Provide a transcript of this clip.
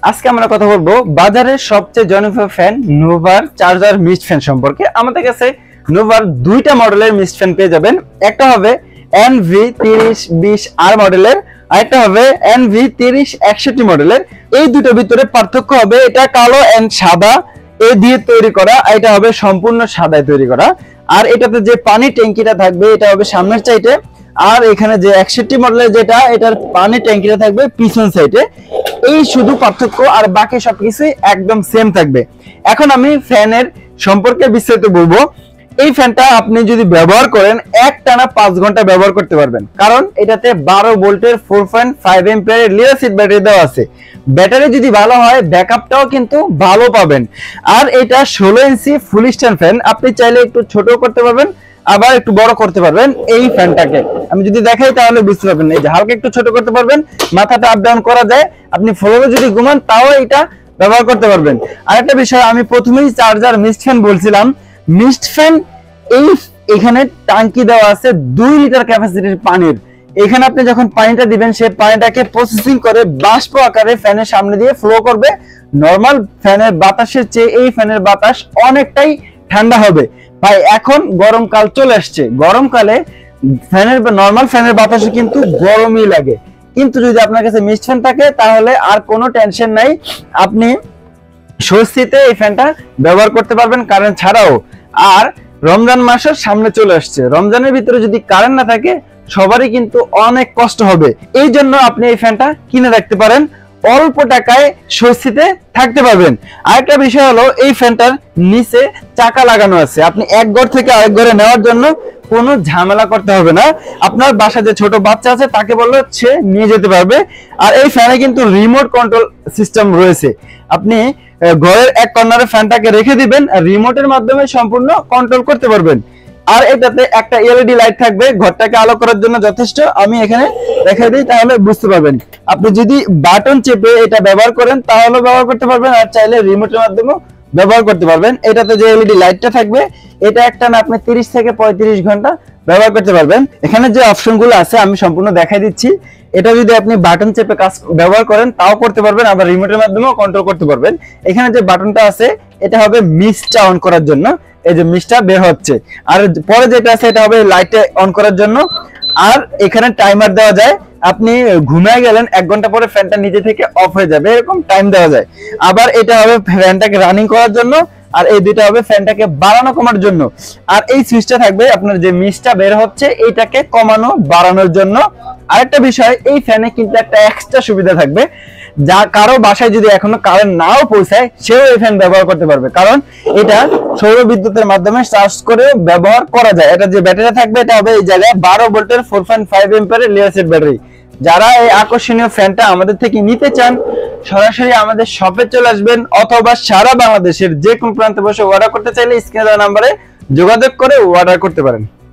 আজকে আমরা কথা বলবো বাজারের সবচেয়ে জনপ্রিয় ফ্যান নোভার চার্জার মিস্ট ফ্যান সম্পর্কে। আমাদের কাছে নোভার দুইটা মডেলের মিস্ট ফ্যান পেয়ে যাবেন। একটা হবে NV3020R মডেলের, আর একটা হবে NV3061 মডেলের। এই দুটোর ভিতরে পার্থক্য হবে এটা কালো এন্ড সাদা দিয়ে তৈরি করা, এটা হবে সম্পূর্ণ সাদায় তৈরি করা। আর এটাতে যে পানি ট্যাঙ্কিটা থাকবে এটা হবে সামনের সাইডে, আর এখানে যে 61 মডেলের যেটা এটার পানি ট্যাঙ্কিটা থাকবে পিছন সাইডে। এই শুধু পার্থক্য, আর বাকি সবকিছুই একদম সেম থাকবে। এখন আমি ফ্যানের সম্পর্কে বিস্তারিত বলবো। এই ফ্যানটা আপনি যদি ব্যবহার করেন একটানা 5 ঘন্টা ব্যবহার করতে পারবেন, কারণ এটাতে 12 ভোল্টের 4.5 এম্পিয়ারের লিড অ্যাসিড ব্যাটারি দেওয়া আছে। ব্যাটারি যদি ভালো হয় ব্যাকআপটাও কিন্তু ভালো পাবেন। আর এটা 16 ইঞ্চি ফুল স্ট্যান্ড ফ্যান, আপনি চাইলে একটু ছোট করতে পারবেন আবার একটু বড় করতে পারবেন। এই ফ্যানটাকে আমি যদি দেখাই তাহলে বুঝতে পারবেন, এই যে হালকা একটু ছোট করতে পারবেন, মাথাটা আপ ডাউন করা যায়। আপনি ফ্লোরে যদি ঘুমান তাও এটা ব্যবহার করতে পারবেন। আরেকটা বিষয়, আমি প্রথমেই চার্জার মিস্ট ফ্যান বলছিলাম। মিস্ট ফ্যান এখানে ট্যাঙ্কি দেওয়া আছে 2 লিটার ক্যাপাসিটির পানির। এখানে আপনি যখন পানিটা দিবেন সেই পানিটাকে প্রসেসিং করে বাষ্প আকারে ফ্যানের সামনে দিয়ে ফ্লো করবে। নরমাল ফ্যানের বাতাসের চেয়ে এই ফ্যানের বাতাস অনেকটাই ঠান্ডা হবে। ভাই এখন গরমকাল চলে আসছে, গরমকালে ফ্যানের নরমাল ফ্যানের বাতাসে কিন্তু গরমই লাগে, কিন্তু যদি আপনার কাছে মিস্ট ফ্যান থাকে তাহলে আর কোনো টেনশন নাই, আপনি স্বস্তিতে এই ফ্যানটা ব্যবহার করতে পারবেন কারেন্ট ছাড়াও। আর রমজান মাসের সামনে চলে আসছে, রমজানের ভিতরে যদি কারেন্ট না থাকে সবারই কিন্তু অনেক কষ্ট হবে। এই জন্য আপনি এই ফ্যানটা কিনে রাখতে পারেন, অল্প টাকায় স্বস্তিতে থাকতে পারবেন। আরেকটা বিষয় হলো এই ফ্যানটার নিচে চাকা লাগানো আছে, আপনি এক ঘর থেকে আরেক ঘরে নেওয়ার জন্য কোনো ঝামেলা করতে হবে না। আপনার বাসায় যে ছোট বাচ্চা আছে তাকে বললে সে নিয়ে যেতে পারবে। আর এই ফ্যানে কিন্তু রিমোট কন্ট্রোল সিস্টেম রয়েছে, আপনি ঘরের এক কর্নারে ফ্যানটাকে রেখে দিবেন আর রিমোটের মাধ্যমে সম্পূর্ণ কন্ট্রোল করতে পারবেন। আর এটাতে একটা এলইডি লাইট থাকবে ঘরটাকে আলো করার জন্য যথেষ্ট। আমি এখানে দেখাই দিই তাহলে বুঝতে পারবেন। আপনি যদি বাটন চেপে এটা ব্যবহার করেন তাহলে ব্যবহার করতে পারবেন, আর চাইলে রিমোটের মাধ্যমে ব্যবহার করতে পারবেন। এটাতে যে এলইডি লাইটটা থাকবে এটা একটা না আপনি 30 থেকে 35 ঘন্টা ব্যবহার করতে পারবেন। এখানে যে অপশনগুলো আছে আমি সম্পূর্ণ দেখাই দিচ্ছি। এটা যদি আপনি বাটন চেপে কাজ ব্যবহার করেন তাও করতে পারবেন, আবার রিমোটের মাধ্যমেও কন্ট্রোল করতে পারবেন। এখানে যে বাটনটা আছে এটা হবে মিস্টটা অন করার জন্য, এই যে মিস্টটা বের হচ্ছে। আর পরে যেটা আছে এটা হবে লাইটে অন করার জন্য। আর এখানে টাইমার দেওয়া যায়, আপনি ঘুমিয়ে গেলেন 1 ঘন্টা পরে ফ্যানটা নিজে থেকে অফ হয়ে যাবে, এরকম টাইম দেওয়া যায়। আবার এটা হবে ফ্যানটাকে রানিং করার জন্য, আর এই দুইটা হবে ফ্যানটাকে বাড়ানো কমার জন্য। আর এই সুইচটা থাকবে আপনার যে মিস্টটা বের হচ্ছে এইটাকে কমানো বাড়ানোর জন্য। আরেকটা বিষয়, এই ফ্যানে কিন্তু একটা এক্সট্রা সুবিধা থাকবে, যা কারো বাসায় যদি এখনো কারেন্ট নাও পৌঁছায় সেও এই ফ্যান ব্যবহার করতে পারবে, কারণ এটা সৌর বিদ্যুতের মাধ্যমে চার্জ করে ব্যবহার করা যায়। এটা যে ব্যাটারি থাকবে এটা হবে এই জায়গায় 12 ভোল্টের 4.5 এম্পিয়ারের লিড অ্যাসিড ব্যাটারি। যারা এই আকর্ষণীয় ফ্যানটা আমাদের থেকে নিতে চান সরাসরি আমাদের শপে চলে আসবেন, অথবা সারা বাংলাদেশের যে কোনো প্রান্তে বসে অর্ডার করতে চাইলে স্ক্রিনে দেওয়া নম্বরে যোগাযোগ করে অর্ডার করতে পারেন।